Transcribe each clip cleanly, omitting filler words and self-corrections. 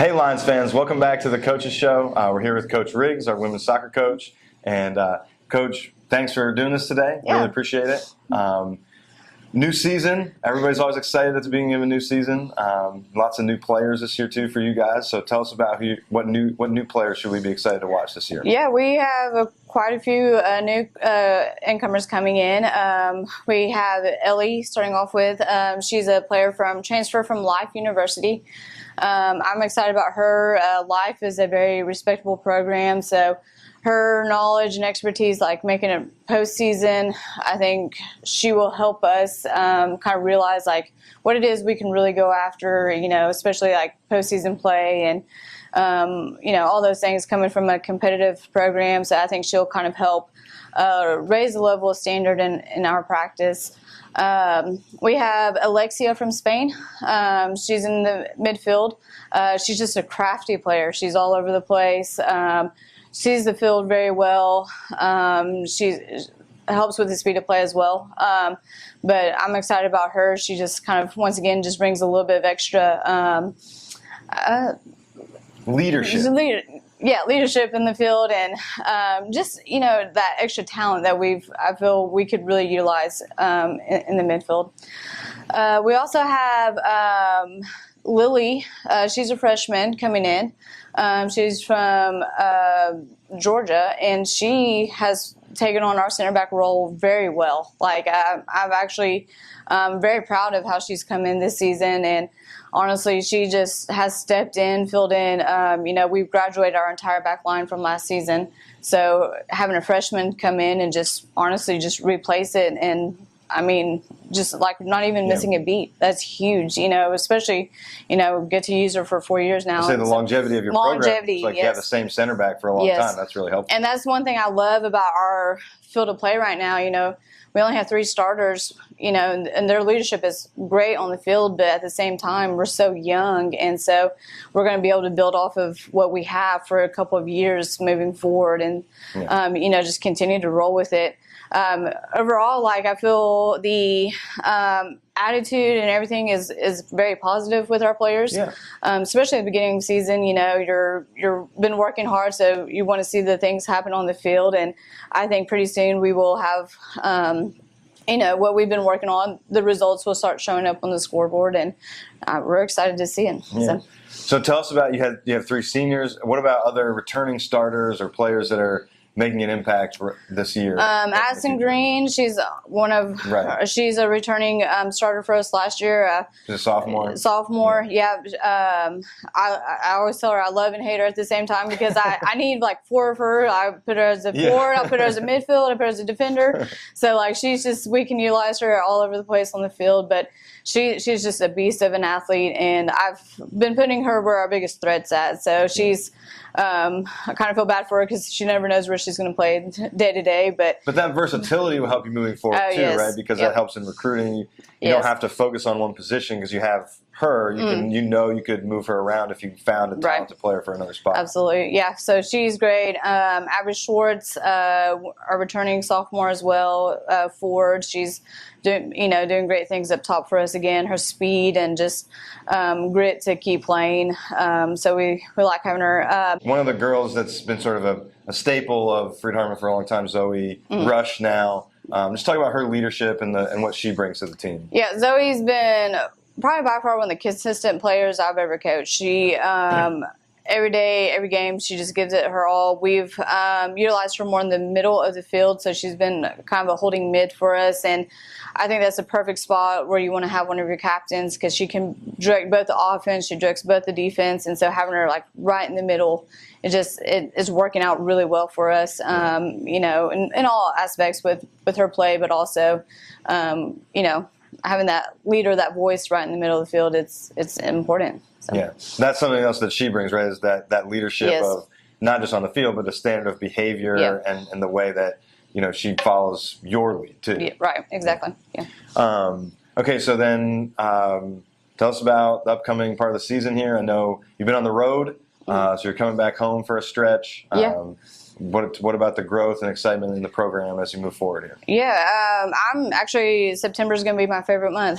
Hey Lions fans, welcome back to the Coaches Show. We're here with Coach Riggs, our women's soccer coach. And Coach, thanks for doing this today. Yeah. Really appreciate it. New season. Everybody's always excited at the beginning of a new season. Lots of new players this year too for you guys. So tell us about what new players should we be excited to watch this year? Yeah, we have quite a few new incomers coming in. We have Ellie starting off with. She's a player transfer from Life University. I'm excited about her. Life is a very respectable program, so her knowledge and expertise, like making a postseason, I think she will help us kind of realize like what it is we can really go after, especially like postseason play and all those things coming from a competitive program. So I think she'll kind of help raise the level of standard in our practice. We have Alexia from Spain. She's in the midfield. She's just a crafty player. She's all over the place. Sees the field very well. She helps with the speed of play as well. But I'm excited about her. She just kind of, once again, just brings a little bit of extra leadership. Leadership in the field, and just that extra talent that I feel we could really utilize in the midfield. We also have Lily. She's a freshman coming in. She's from Georgia, and she has taken on our center back role very well. Like I've actually very proud of how she's come in this season, and honestly, she just has stepped in, filled in. We've graduated our entire back line from last season, so having a freshman come in and just replace it, and I mean, just like not even missing a beat. That's huge, especially, get to use her for 4 years now. I say the longevity of your program. It's like you have the same center back for a long time. That's really helpful. And that's one thing I love about our field of play right now. We only have 3 starters, and their leadership is great on the field, but at the same time, we're so young, and so we're going to be able to build off of what we have for a couple of years moving forward, and just continue to roll with it. Overall, like I feel the attitude and everything is very positive with our players. Yeah. Especially at the beginning of the season, you're been working hard, so you want to see the things happen on the field, and I think pretty soon we will have what we've been working on. The results will start showing up on the scoreboard, and we're excited to see it. Yeah. So tell us about you have 3 seniors. What about other returning starters or players that are making an impact this year? Addison Green, she's she's a returning starter for us last year. She's a sophomore. Yeah. I always tell her I love and hate her at the same time because I need like 4 of her. I put her as a forward, I put her as a midfield, I put her as a defender. So like we can utilize her all over the place on the field, but she's just a beast of an athlete, and I've been putting her where our biggest threat's at. So she's I kind of feel bad for her because she never knows where she's going to play day to day. But that versatility will help you moving forward too, right? Because that helps in recruiting. You don't have to focus on one position because you have her. You could move her around if you found a talented player for another spot. Absolutely, yeah. So she's great. Abby Schwartz, our returning sophomore as well, forward. She's doing great things up top for us again. Her speed and just grit to keep playing. So we like having her. One of the girls that's been sort of a staple of Freed-Hardeman for a long time, Zoe Rush now. Just talk about her leadership and what she brings to the team. Yeah, Zoe's been probably by far one of the consistent players I've ever coached. She every day, every game, she just gives it her all. We've utilized her more in the middle of the field, so she's been kind of a holding mid for us, and I think that's a perfect spot where you want to have one of your captains because she can direct both the offense, she directs both the defense, and so having her like right in the middle, it's working out really well for us, in all aspects with her play, but also, having that leader, that voice right in the middle of the field, it's important. So. Yeah, that's something else that she brings, right? Is that leadership of not just on the field, but the standard of behavior and the way that she follows your lead too. Yeah, right, exactly. Yeah. Okay, so then tell us about the upcoming part of the season here. I know you've been on the road, so you're coming back home for a stretch. what about the growth and excitement in the program as you move forward here? Yeah, I'm actually, September is going to be my favorite month.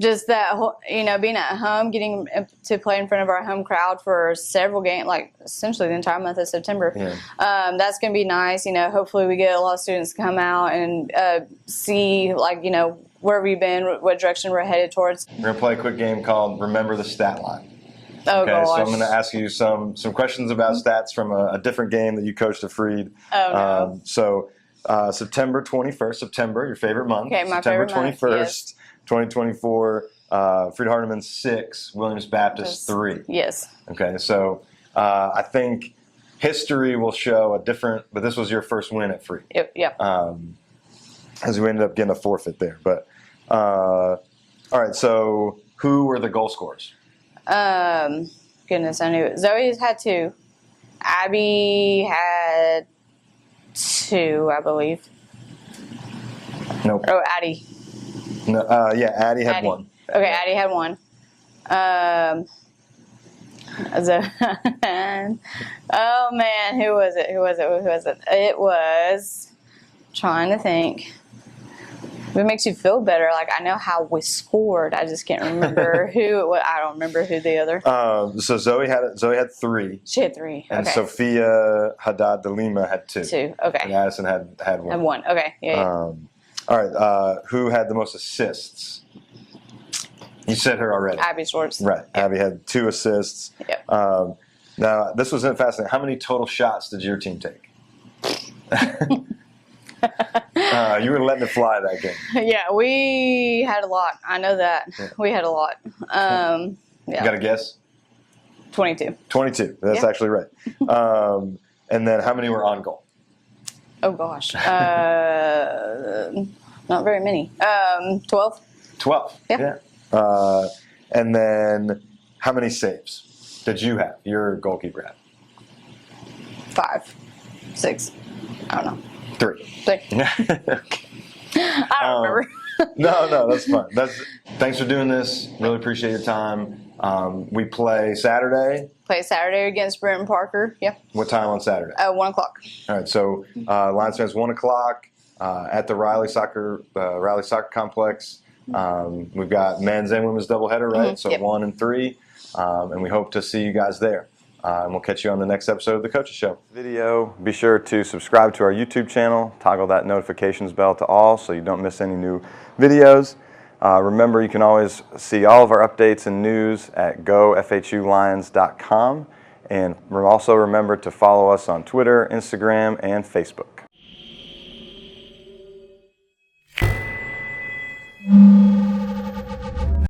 Just that whole, being at home, getting to play in front of our home crowd for several games, like essentially the entire month of September. Yeah. That's going to be nice. Hopefully we get a lot of students to come out and see, where we've been, what direction we're headed towards. We're going to play a quick game called Remember the Stat Line. Oh, Okay, gosh. so I'm going to ask you some questions about stats from a different game that you coached at Freed. Oh, no. September 21st, September, your favorite month. Okay, my September favorite month, 21st, yes. 2024, Freed-Hardeman 6, Williams Baptist 3. Yes. Okay, so I think history will show a different, but this was your first win at Freed. Yep. As we ended up getting a forfeit there. But all right, so who were the goal scorers? Goodness, I knew it. Zoe's had 2. Abby had 2, I believe. Nope. Oh, Addie. No, yeah, Addie had 1. Okay, Addie had 1. Oh man, who was it? It was, trying to think. It makes you feel better. Like, I know how we scored. I just can't remember who it was. I don't remember who the other. So Zoe had 3. She had 3. And okay. Sophia Haddad de Lima had 2. 2. Okay. And Addison had 1. And 1. Okay. Yeah. All right. Who had the most assists? You said her already. Abby Schwartz. Right. Yep. Abby had 2 assists. Yep. Now, this was fascinating. How many total shots did your team take? You were letting it fly that game. Yeah, we had a lot. I know that. Yeah. We had a lot. Yeah. You got a guess? 22. 22. That's Yeah. actually right. And then how many were on goal? Oh, gosh. Not very many. 12. 12. Yeah. And then how many saves did you have? Your goalkeeper had? 5. 6. I don't know. 3. 3. I don't remember. No, that's fine. Thanks for doing this. Really appreciate your time. We play Saturday. Play Saturday against Brenton Parker. Yeah. What time on Saturday? 1 o'clock. All right. So Lions fans, 1 o'clock at the Riley Soccer Complex. We've got men's and women's doubleheader, right? So Yep. 1 and 3, and we hope to see you guys there. And we'll catch you on the next episode of the Coaches Show. Video. Be sure to subscribe to our YouTube channel. Toggle that notifications bell to all so you don't miss any new videos. Remember, you can always see all of our updates and news at gofhulions.com. And also remember to follow us on Twitter, Instagram, and Facebook.